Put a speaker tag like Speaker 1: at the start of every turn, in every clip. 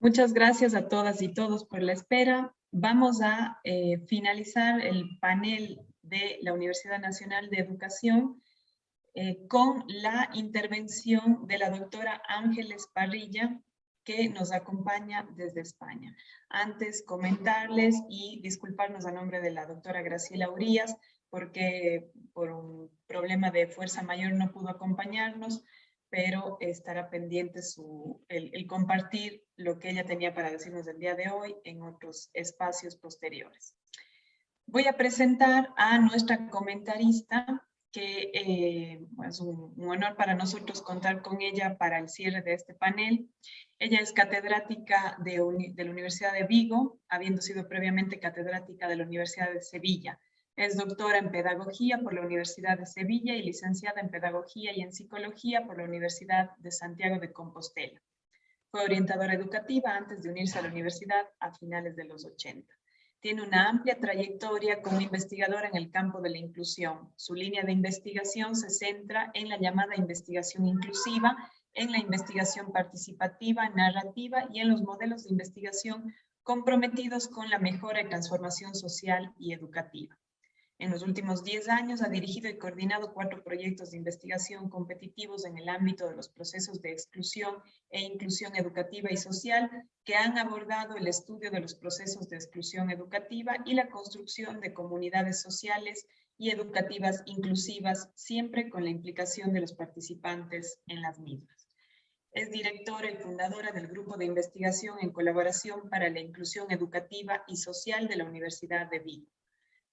Speaker 1: Muchas gracias a todas y todos por la espera. Vamos a finalizar el panel de la Universidad Nacional de Educación con la intervención de la doctora Ángeles Parrilla, que nos acompaña desde España. Antes, comentarles y disculparnos a nombre de la doctora Graciela Urías, porque por un problema de fuerza mayor no pudo acompañarnos, pero estará pendiente el compartir lo que ella tenía para decirnos el día de hoy en otros espacios posteriores. Voy a presentar a nuestra comentarista, que es un honor para nosotros contar con ella para el cierre de este panel. Ella es catedrática de la Universidad de Vigo, habiendo sido previamente catedrática de la Universidad de Sevilla. Es doctora en Pedagogía por la Universidad de Sevilla y licenciada en Pedagogía y en Psicología por la Universidad de Santiago de Compostela. Fue orientadora educativa antes de unirse a la universidad a finales de los 80. Tiene una amplia trayectoria como investigadora en el campo de la inclusión. Su línea de investigación se centra en la llamada investigación inclusiva, en la investigación participativa, narrativa y en los modelos de investigación comprometidos con la mejora y transformación social y educativa. En los últimos 10 años ha dirigido y coordinado 4 proyectos de investigación competitivos en el ámbito de los procesos de exclusión e inclusión educativa y social que han abordado el estudio de los procesos de exclusión educativa y la construcción de comunidades sociales y educativas inclusivas, siempre con la implicación de los participantes en las mismas. Es directora y fundadora del Grupo de Investigación en Colaboración para la Inclusión Educativa y Social de la Universidad de Vigo.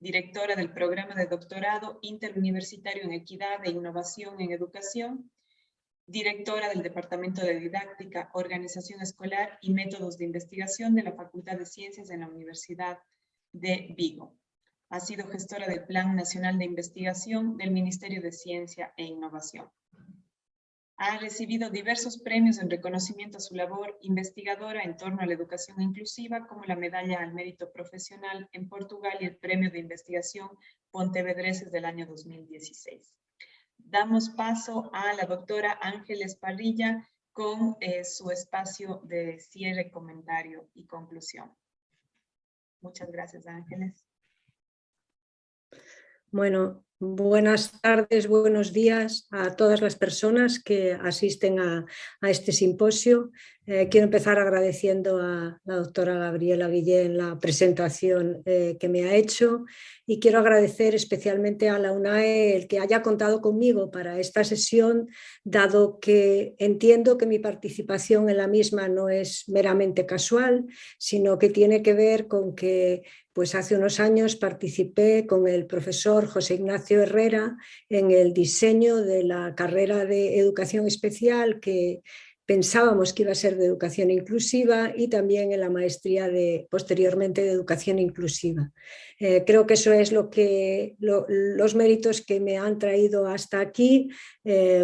Speaker 1: Directora del Programa de Doctorado Interuniversitario en Equidad e Innovación en Educación, directora del Departamento de Didáctica, Organización Escolar y Métodos de Investigación de la Facultad de Ciencias en la Universidad de Vigo. Ha sido gestora del Plan Nacional de Investigación del Ministerio de Ciencia e Innovación. Ha recibido diversos premios en reconocimiento a su labor investigadora en torno a la educación inclusiva, como la Medalla al Mérito Profesional en Portugal y el Premio de Investigación Pontevedreses del año 2016. Damos paso a la doctora Ángeles Parrilla con su espacio de cierre, comentario y conclusión. Muchas gracias, Ángeles.
Speaker 2: Bueno, buenas tardes, buenos días a todas las personas que asisten a este simposio. Quiero empezar agradeciendo a la doctora Gabriela Guillén la presentación que me ha hecho y quiero agradecer especialmente a la UNAE el que haya contado conmigo para esta sesión, dado que entiendo que mi participación en la misma no es meramente casual, sino que tiene que ver con que pues hace unos años participé con el profesor José Ignacio Herrera en el diseño de la carrera de educación especial que pensábamos que iba a ser de educación inclusiva y también en la maestría posteriormente de educación inclusiva. Creo que eso es los méritos que me han traído hasta aquí.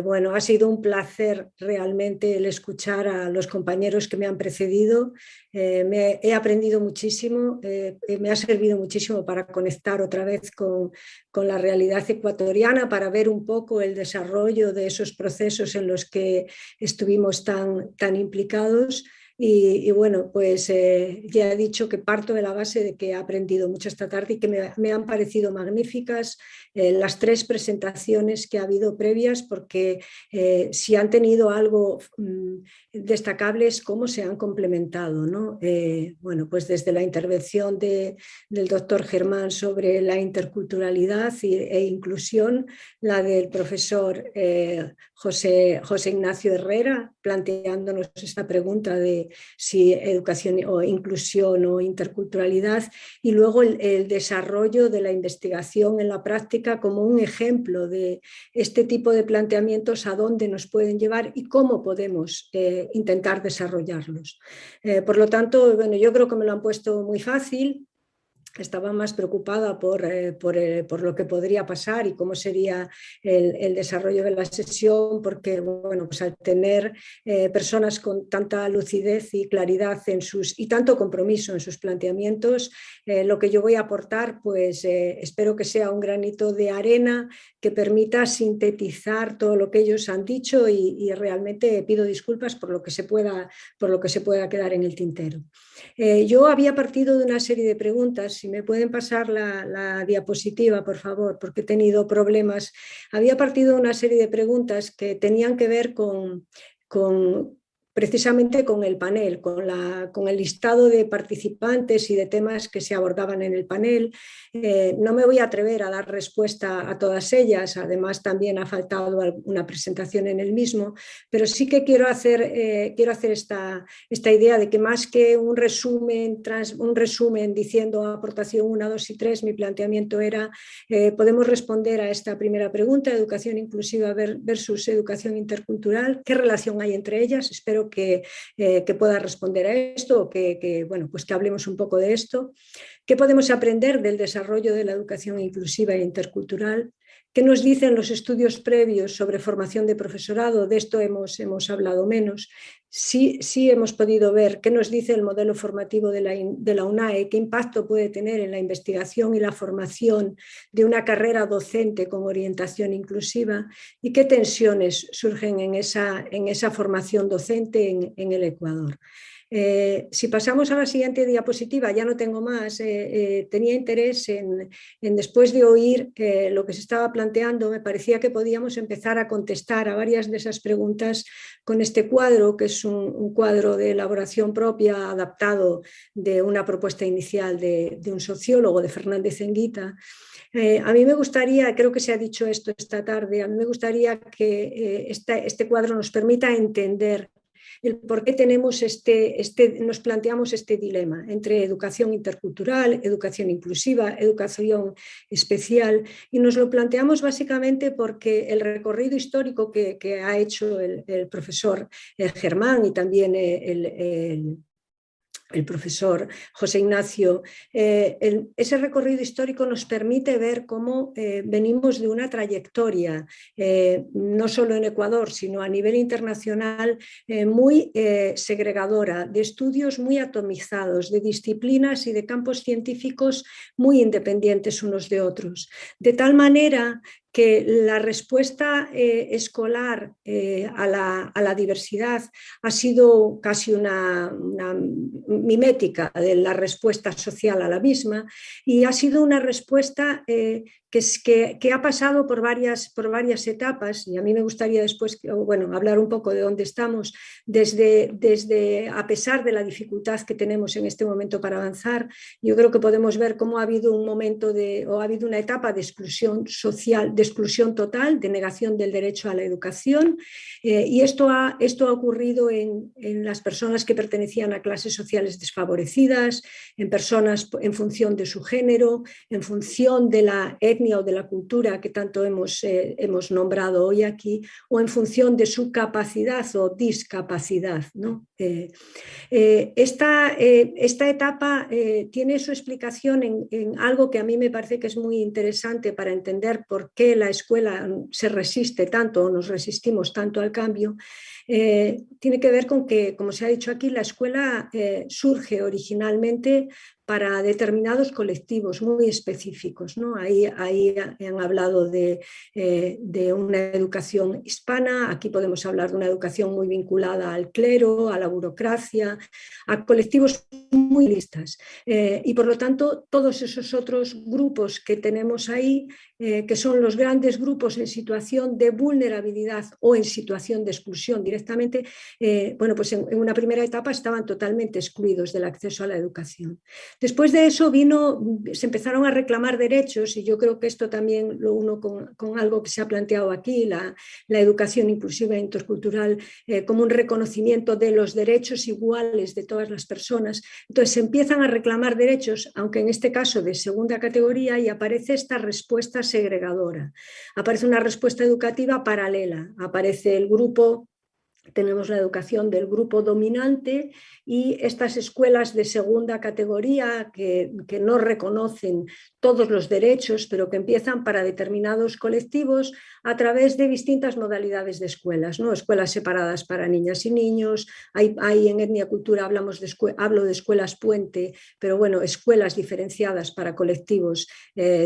Speaker 2: Bueno, ha sido un placer realmente el escuchar a los compañeros que me han precedido. He aprendido muchísimo, me ha servido muchísimo para conectar otra vez con la realidad ecuatoriana, para ver un poco el desarrollo de esos procesos en los que estuvimos tan implicados. Y bueno, pues ya he dicho que parto de la base de que he aprendido mucho esta tarde y que me han parecido magníficas las 3 presentaciones que ha habido previas, porque si han tenido algo destacable es cómo se han complementado, ¿no? Bueno, pues desde la intervención del doctor Germán sobre la interculturalidad e inclusión, la del profesor José Ignacio Herrera, planteándonos esta pregunta de si educación o inclusión o interculturalidad, y luego el desarrollo de la investigación en la práctica como un ejemplo de este tipo de planteamientos, a dónde nos pueden llevar y cómo podemos intentar desarrollarlos. Por lo tanto, bueno, yo creo que me lo han puesto muy fácil. estaba más preocupada por lo que podría pasar y cómo sería el desarrollo de la sesión, porque bueno, pues al tener personas con tanta lucidez y claridad y tanto compromiso en sus planteamientos, lo que yo voy a aportar, pues espero que sea un granito de arena que permita sintetizar todo lo que ellos han dicho y realmente pido disculpas por lo que se pueda quedar en el tintero. Yo había partido de una serie de preguntas, si me pueden pasar la diapositiva, por favor, porque he tenido problemas. Había partido de una serie de preguntas que tenían que ver precisamente con el panel, con el listado de participantes y de temas que se abordaban en el panel. No me voy a atrever a dar respuesta a todas ellas, además también ha faltado una presentación en el mismo, pero sí que quiero hacer esta idea de que más que un resumen diciendo aportación 1, 2 y 3, mi planteamiento era, podemos responder a esta primera pregunta, educación inclusiva versus educación intercultural, ¿qué relación hay entre ellas? Espero que pueda responder a esto o bueno, pues que hablemos un poco de esto. ¿Qué podemos aprender del desarrollo de la educación inclusiva e intercultural? ¿Qué nos dicen los estudios previos sobre formación de profesorado? De esto hemos hablado menos. Sí hemos podido ver qué nos dice el modelo formativo de la UNAE, qué impacto puede tener en la investigación y la formación de una carrera docente con orientación inclusiva y qué tensiones surgen en esa formación docente en el Ecuador. Si pasamos a la siguiente diapositiva, ya no tengo más, tenía interés en después de oír lo que se estaba planteando, me parecía que podíamos empezar a contestar a varias de esas preguntas con este cuadro, que es un cuadro de elaboración propia adaptado de una propuesta inicial de un sociólogo, de Fernández Enguita. A mí me gustaría, creo que se ha dicho esto esta tarde, a mí me gustaría que este cuadro nos permita entender el por qué nos planteamos este dilema entre educación intercultural, educación inclusiva, educación especial, y nos lo planteamos básicamente porque el recorrido histórico que ha hecho el profesor Germán y también el profesor José Ignacio, ese recorrido histórico nos permite ver cómo venimos de una trayectoria, no solo en Ecuador, sino a nivel internacional, muy segregadora, de estudios muy atomizados, de disciplinas y de campos científicos muy independientes unos de otros. De tal manera que la respuesta escolar a la diversidad ha sido casi una mimética de la respuesta social a la misma y ha sido una respuesta que ha pasado por varias etapas, y a mí me gustaría después hablar un poco de dónde estamos, desde a pesar de la dificultad que tenemos en este momento para avanzar. Yo creo que podemos ver cómo ha habido ha habido una etapa de exclusión social, de exclusión total, de negación del derecho a la educación, y esto ha ocurrido en las personas que pertenecían a clases sociales desfavorecidas, en personas en función de su género, en función de la etnia o de la cultura que tanto hemos nombrado hoy aquí, o en función de su capacidad o discapacidad, ¿no? Esta etapa tiene su explicación en algo que a mí me parece que es muy interesante para entender por qué la escuela se resiste tanto o nos resistimos tanto al cambio. Tiene que ver con que, como se ha dicho aquí, la escuela surge originalmente para determinados colectivos muy específicos, ¿no? Ahí han hablado de una educación hispana, aquí podemos hablar de una educación muy vinculada al clero, a la burocracia, a colectivos muy listas. Y por lo tanto, todos esos otros grupos que tenemos ahí, que son los grandes grupos en situación de vulnerabilidad o en situación de exclusión directamente, pues en una primera etapa estaban totalmente excluidos del acceso a la educación. Después de eso se empezaron a reclamar derechos, y yo creo que esto también lo uno con algo que se ha planteado aquí, la educación inclusiva e intercultural, como un reconocimiento de los derechos iguales de todas las personas. Entonces se empiezan a reclamar derechos, aunque en este caso de segunda categoría, y aparece esta respuesta segregadora. Aparece una respuesta educativa paralela, aparece el grupo tenemos la educación del grupo dominante y estas escuelas de segunda categoría que no reconocen todos los derechos, pero que empiezan para determinados colectivos a través de distintas modalidades de escuelas, ¿no? Escuelas separadas para niñas y niños, hay en Etnia Cultura hablo de escuelas puente, pero bueno, escuelas diferenciadas para colectivos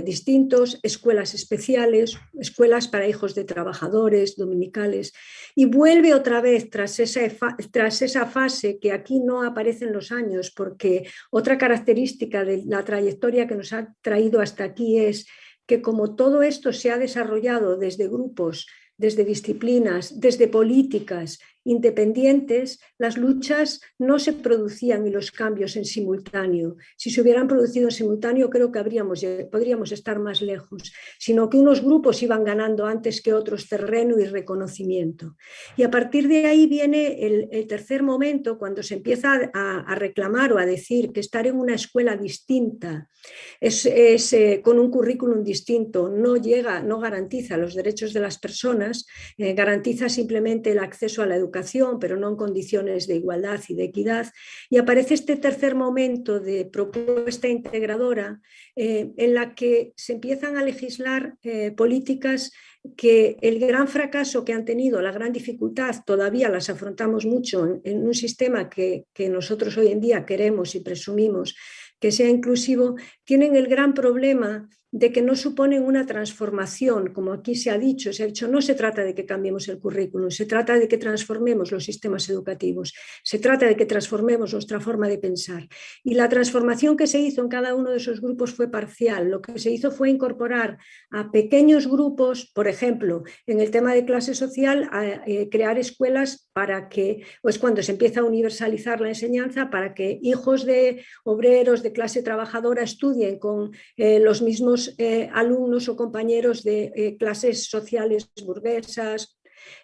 Speaker 2: distintos, escuelas especiales, escuelas para hijos de trabajadores, dominicales, y vuelve otra vez tras esa fase que aquí no aparece en los años, porque otra característica de la trayectoria que nos ha traído hasta aquí es que como todo esto se ha desarrollado desde grupos, desde disciplinas, desde políticas independientes, las luchas no se producían y los cambios en simultáneo. Si se hubieran producido en simultáneo, creo que podríamos estar más lejos, sino que unos grupos iban ganando antes que otros terreno y reconocimiento. Y a partir de ahí viene el tercer momento, cuando se empieza a reclamar o a decir que estar en una escuela distinta con un currículum distinto no garantiza los derechos de las personas, garantiza simplemente el acceso a la educación, pero no en condiciones de igualdad y de equidad. Y aparece este tercer momento de propuesta integradora en la que se empiezan a legislar políticas que el gran fracaso que han tenido, la gran dificultad, todavía las afrontamos mucho en un sistema que nosotros hoy en día queremos y presumimos que sea inclusivo, tienen el gran problema de que no suponen una transformación, como aquí se ha dicho, no se trata de que cambiemos el currículum, se trata de que transformemos los sistemas educativos, se trata de que transformemos nuestra forma de pensar. Y la transformación que se hizo en cada uno de esos grupos fue parcial. Lo que se hizo fue incorporar a pequeños grupos, por ejemplo, en el tema de clase social, crear escuelas para que, pues cuando se empieza a universalizar la enseñanza, para que hijos de obreros de clase trabajadora estudien con los mismos alumnos o compañeros de clases sociales burguesas.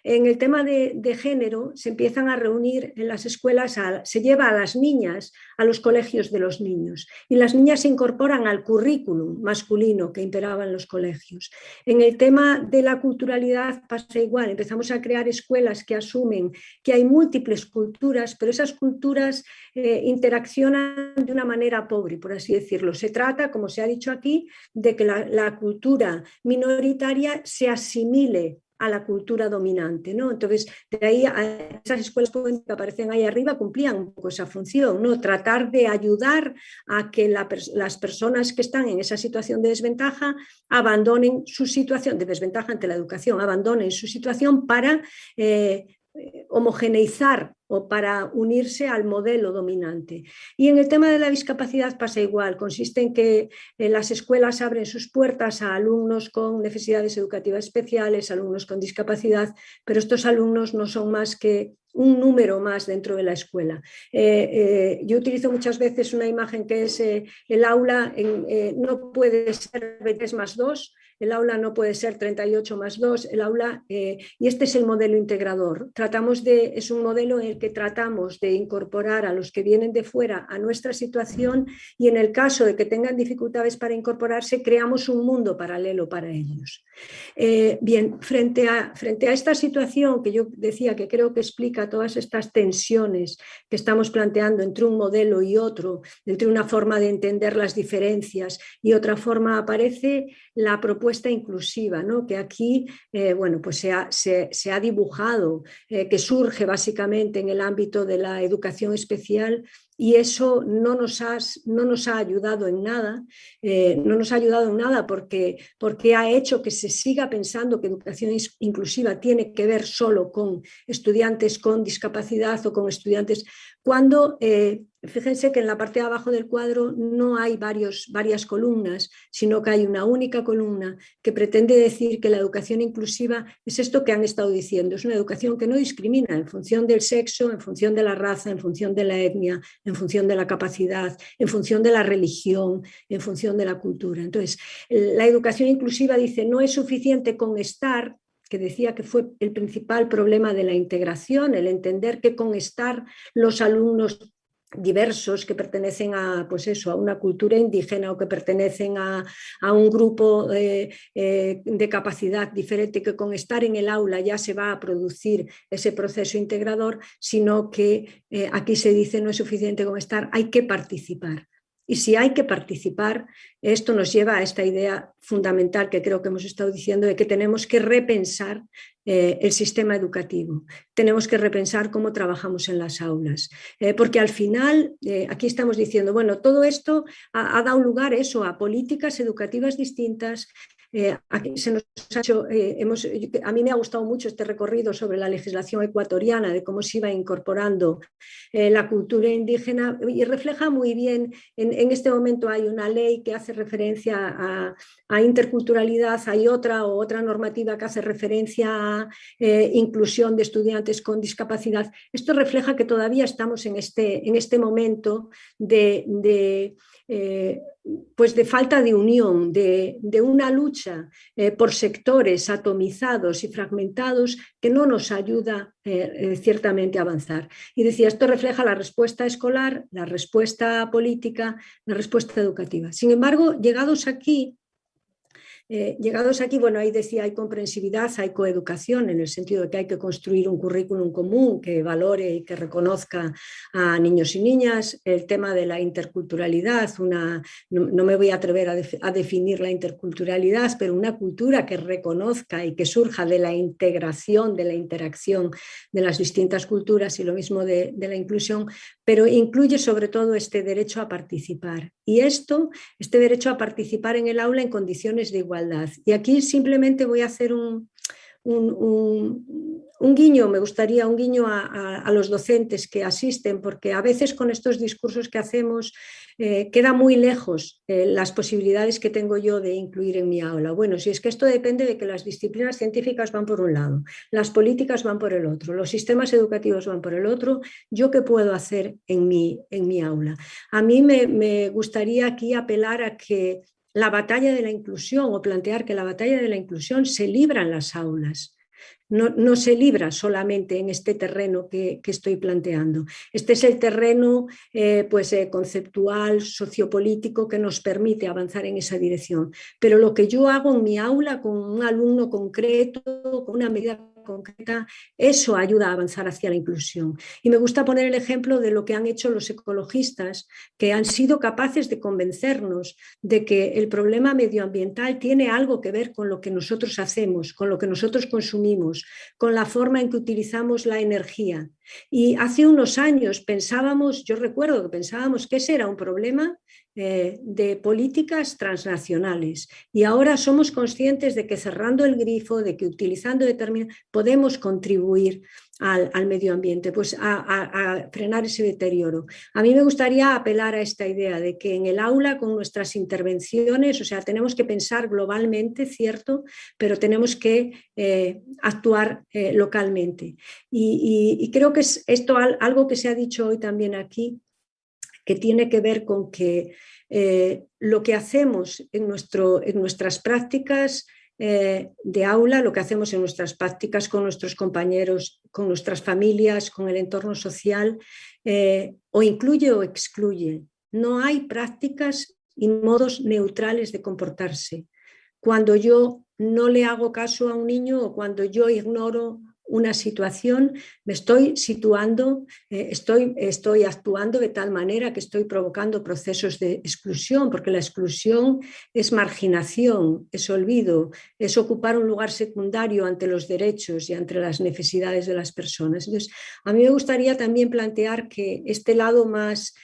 Speaker 2: En el tema de género se empiezan a reunir en las escuelas, se lleva a las niñas a los colegios de los niños y las niñas se incorporan al currículum masculino que imperaba en los colegios. En el tema de la culturalidad pasa igual, empezamos a crear escuelas que asumen que hay múltiples culturas, pero esas culturas interaccionan de una manera pobre, por así decirlo. Se trata, como se ha dicho aquí, de que la cultura minoritaria se asimile a la cultura dominante, ¿no? Entonces, de ahí esas escuelas que aparecen ahí arriba cumplían un poco esa función, ¿no? Tratar de ayudar a que las personas que están en esa situación de desventaja abandonen su situación de desventaja ante la educación, abandonen su situación para homogeneizar o para unirse al modelo dominante. Y en el tema de la discapacidad pasa igual, consiste en que las escuelas abren sus puertas a alumnos con necesidades educativas especiales, alumnos con discapacidad, pero estos alumnos no son más que un número más dentro de la escuela. Yo utilizo muchas veces una imagen que es el aula no puede ser 23 más 2, el aula no puede ser 38 más 2, el aula, y este es el modelo integrador. Es un modelo en el que tratamos de incorporar a los que vienen de fuera a nuestra situación y en el caso de que tengan dificultades para incorporarse, creamos un mundo paralelo para ellos. Bien, frente a esta situación que yo decía que creo que explica todas estas tensiones que estamos planteando entre un modelo y otro, entre una forma de entender las diferencias y otra forma, aparece la propuesta inclusiva, ¿no? Que aquí bueno, pues se ha dibujado, que surge básicamente en el ámbito de la educación especial, y eso no nos ha ayudado en nada, porque ha hecho que se siga pensando que educación inclusiva tiene que ver solo con estudiantes con discapacidad o con estudiantes, cuando fíjense que en la parte de abajo del cuadro no hay varias columnas, sino que hay una única columna que pretende decir que la educación inclusiva es esto que han estado diciendo, es una educación que no discrimina en función del sexo, en función de la raza, en función de la etnia, en función de la capacidad, en función de la religión, en función de la cultura. Entonces, la educación inclusiva dice, no es suficiente con estar, que decía que fue el principal problema de la integración, el entender que con estar los alumnos diversos, que pertenecen a, pues eso, a una cultura indígena o que pertenecen a un grupo de capacidad diferente, que con estar en el aula ya se va a producir ese proceso integrador, sino que aquí se dice no es suficiente con estar, hay que participar. Y si hay que participar, esto nos lleva a esta idea fundamental que creo que hemos estado diciendo, de que tenemos que repensar el sistema educativo, tenemos que repensar cómo trabajamos en las aulas, porque al final aquí estamos diciendo, bueno, todo esto ha dado lugar eso, a políticas educativas distintas. Aquí se nos ha hecho, a mí me ha gustado mucho este recorrido sobre la legislación ecuatoriana, de cómo se iba incorporando la cultura indígena, y refleja muy bien, en este momento hay una ley que hace referencia a interculturalidad, hay otra normativa que hace referencia a inclusión de estudiantes con discapacidad. Esto refleja que todavía estamos en este momento pues de falta de unión, de una lucha por sectores atomizados y fragmentados que no nos ayuda ciertamente a avanzar. Y decía, esto refleja la respuesta escolar, la respuesta política, la respuesta educativa. Sin embargo, llegados aquí, bueno, ahí decía, hay comprensividad, hay coeducación, en el sentido de que hay que construir un currículum común que valore y que reconozca a niños y niñas. El tema de la interculturalidad, no me voy a atrever a definir la interculturalidad, pero una cultura que reconozca y que surja de la integración, de la interacción de las distintas culturas, y lo mismo de la inclusión, pero incluye sobre todo este derecho a participar. Y este derecho a participar en el aula en condiciones de igualdad. Y aquí simplemente voy a hacer un guiño, me gustaría un guiño a los docentes que asisten, porque a veces con estos discursos que hacemos queda muy lejos las posibilidades que tengo yo de incluir en mi aula. Bueno, si es que esto depende de que las disciplinas científicas van por un lado, las políticas van por el otro, los sistemas educativos van por el otro, ¿yo qué puedo hacer en mi aula? A mí me gustaría aquí apelar a que la batalla de la inclusión, o plantear que la batalla de la inclusión se libra en las aulas. No se libra solamente en este terreno que estoy planteando. Este es el terreno conceptual, sociopolítico, que nos permite avanzar en esa dirección. Pero lo que yo hago en mi aula con un alumno concreto, con una medida concreta, eso ayuda a avanzar hacia la inclusión. Y me gusta poner el ejemplo de lo que han hecho los ecologistas, que han sido capaces de convencernos de que el problema medioambiental tiene algo que ver con lo que nosotros hacemos, con lo que nosotros consumimos, con la forma en que utilizamos la energía. Y hace unos años yo recuerdo que pensábamos que ese era un problema de políticas transnacionales, y ahora somos conscientes de que cerrando el grifo, de que utilizando podemos contribuir al medio ambiente, pues a frenar ese deterioro. A mí me gustaría apelar a esta idea de que en el aula, con nuestras intervenciones, o sea, tenemos que pensar globalmente, cierto, pero tenemos que actuar localmente. Y creo que es esto algo que se ha dicho hoy también aquí, que tiene que ver con que lo que hacemos en nuestras prácticas de aula, lo que hacemos en nuestras prácticas con nuestros compañeros, con nuestras familias, con el entorno social, o incluye o excluye. No hay prácticas y modos neutrales de comportarse. Cuando yo no le hago caso a un niño, o cuando yo ignoro una situación, me estoy situando, estoy actuando de tal manera que estoy provocando procesos de exclusión, porque la exclusión es marginación, es olvido, es ocupar un lugar secundario ante los derechos y ante las necesidades de las personas. Entonces, a mí me gustaría también plantear que este lado más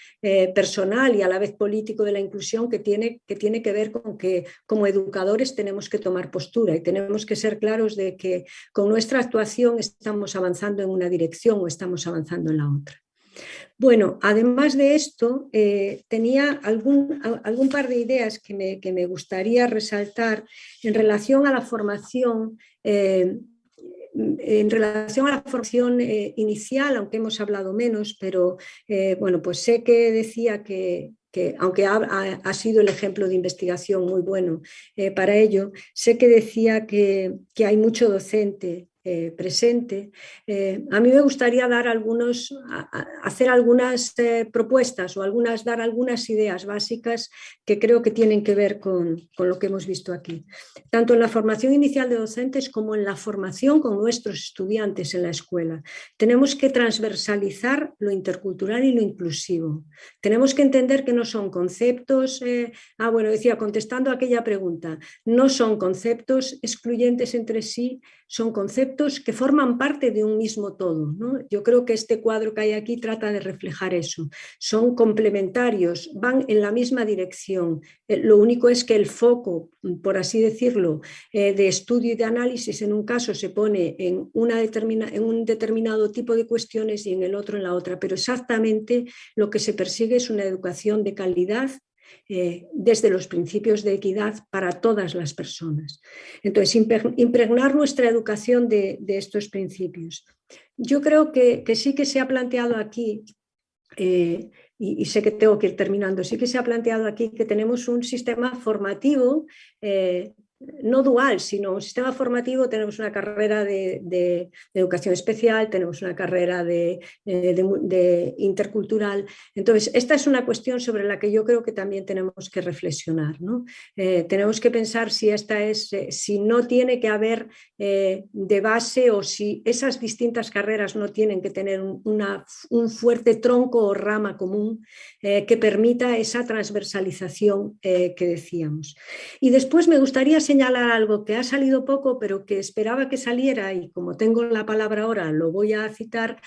Speaker 2: personal y a la vez político de la inclusión, que tiene que ver con que como educadores tenemos que tomar postura y tenemos que ser claros de que con nuestra actuación estamos avanzando en una dirección o estamos avanzando en la otra. Bueno, además de esto, tenía algún par de ideas que me gustaría resaltar en relación a la formación inicial, aunque hemos hablado menos, pero bueno, pues sé que decía que aunque ha sido el ejemplo de investigación muy bueno para ello, sé que decía que hay mucho docente presente, a mí me gustaría dar hacer algunas propuestas o dar algunas ideas básicas que creo que tienen que ver con lo que hemos visto aquí, tanto en la formación inicial de docentes como en la formación con nuestros estudiantes en la escuela. Tenemos que transversalizar lo intercultural y lo inclusivo. Tenemos que entender que no son conceptos, decía, contestando a aquella pregunta, no son conceptos excluyentes entre sí, son conceptos que forman parte de un mismo todo, ¿no? Yo creo que este cuadro que hay aquí trata de reflejar eso. Son complementarios, van en la misma dirección. Lo único es que el foco, por así decirlo, de estudio y de análisis en un caso se pone en un determinado tipo de cuestiones y en el otro en la otra, pero exactamente lo que se persigue es una educación de calidad desde los principios de equidad para todas las personas. Entonces, impregnar nuestra educación de estos principios. Yo creo que sí que se ha planteado aquí, y sé que tengo que ir terminando, sí que se ha planteado aquí que tenemos un sistema formativo no dual, sino un sistema formativo. Tenemos una carrera de educación especial, tenemos una carrera de intercultural. Entonces, esta es una cuestión sobre la que yo creo que también tenemos que reflexionar, ¿no? Tenemos que pensar si no tiene que haber de base, o si esas distintas carreras no tienen que tener un fuerte tronco o rama común que permita esa transversalización que decíamos. Y después me gustaría señalar algo que ha salido poco, pero que esperaba que saliera, y como tengo la palabra ahora, lo voy a citar.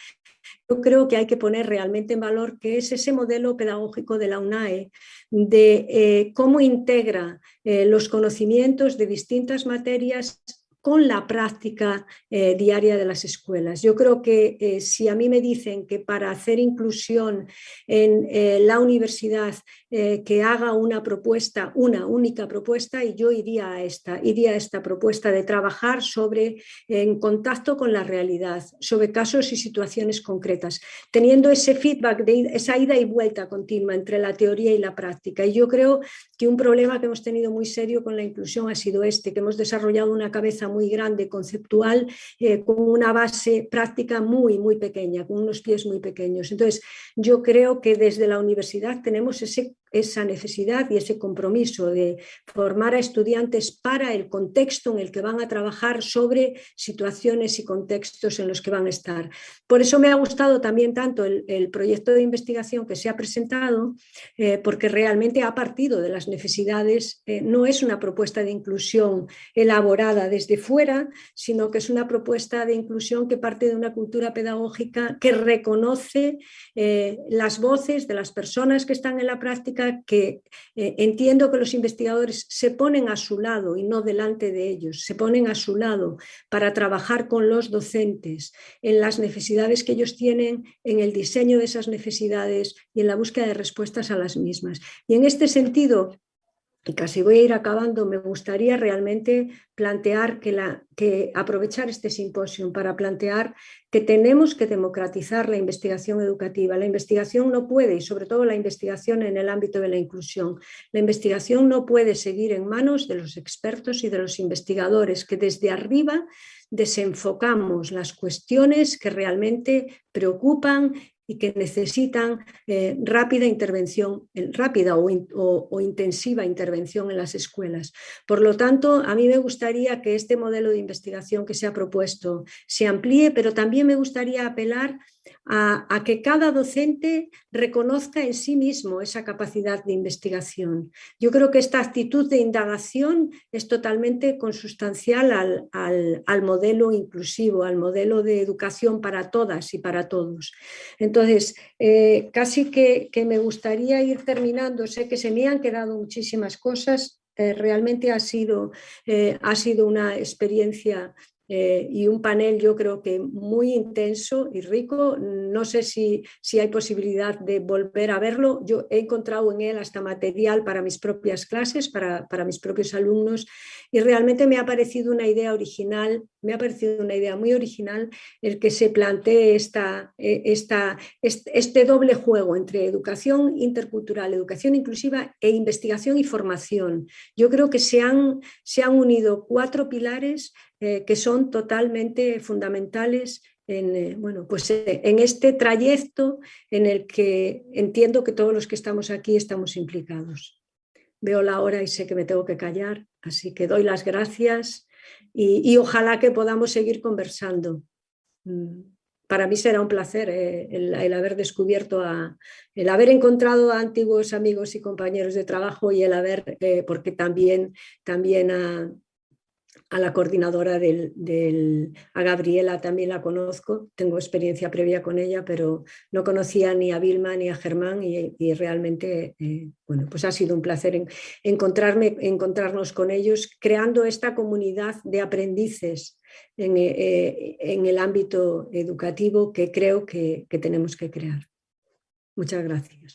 Speaker 2: Yo creo que hay que poner realmente en valor que es ese modelo pedagógico de la UNAE, de cómo integra los conocimientos de distintas materias con la práctica diaria de las escuelas. Yo creo que si a mí me dicen que para hacer inclusión en la universidad que haga una única propuesta, y yo iría a esta propuesta de trabajar en contacto con la realidad, sobre casos y situaciones concretas, teniendo ese feedback, esa ida y vuelta continua entre la teoría y la práctica. Y yo creo que un problema que hemos tenido muy serio con la inclusión ha sido que hemos desarrollado una cabeza muy grande, conceptual, con una base práctica muy, muy pequeña, con unos pies muy pequeños. Entonces, yo creo que desde la universidad tenemos esa necesidad y ese compromiso de formar a estudiantes para el contexto en el que van a trabajar, sobre situaciones y contextos en los que van a estar. Por eso me ha gustado también tanto el proyecto de investigación que se ha presentado, porque realmente ha partido de las necesidades. No es una propuesta de inclusión elaborada desde fuera, sino que es una propuesta de inclusión que parte de una cultura pedagógica que reconoce las voces de las personas que están en la práctica, que entiendo que los investigadores se ponen a su lado y no delante de ellos, se ponen a su lado para trabajar con los docentes en las necesidades que ellos tienen, en el diseño de esas necesidades y en la búsqueda de respuestas a las mismas. Y en este sentido, y casi voy a ir acabando, me gustaría realmente plantear que aprovechar este simposio para plantear que tenemos que democratizar la investigación educativa. La investigación no puede, y sobre todo la investigación en el ámbito de la inclusión, la investigación no puede seguir en manos de los expertos y de los investigadores, que desde arriba desenfocamos las cuestiones que realmente preocupan y que necesitan rápida intervención, rápida o intensiva intervención en las escuelas. Por lo tanto, a mí me gustaría que este modelo de investigación que se ha propuesto se amplíe, pero también me gustaría apelar a que cada docente reconozca en sí mismo esa capacidad de investigación. Yo creo que esta actitud de indagación es totalmente consustancial al modelo inclusivo, al modelo de educación para todas y para todos. Entonces, casi que me gustaría ir terminando. Sé que se me han quedado muchísimas cosas. Realmente ha sido una experiencia y un panel, yo creo que muy intenso y rico. No sé si hay posibilidad de volver a verlo. Yo he encontrado en él hasta material para mis propias clases, para mis propios alumnos, y realmente me ha parecido una idea original, muy original, el que se plantee este doble juego entre educación intercultural, educación inclusiva e investigación y formación. Yo creo que se han unido 4 pilares que son totalmente fundamentales en este trayecto en el que entiendo que todos los que estamos aquí estamos implicados. Veo la hora y sé que me tengo que callar, así que doy las gracias y ojalá que podamos seguir conversando. Para mí será un placer el haber descubierto, el haber encontrado a antiguos amigos y compañeros de trabajo y el haber, porque también a la coordinadora a Gabriela también la conozco, tengo experiencia previa con ella, pero no conocía ni a Vilma ni a Germán y realmente pues ha sido un placer encontrarnos con ellos, creando esta comunidad de aprendices en el ámbito educativo que creo que tenemos que crear. Muchas gracias.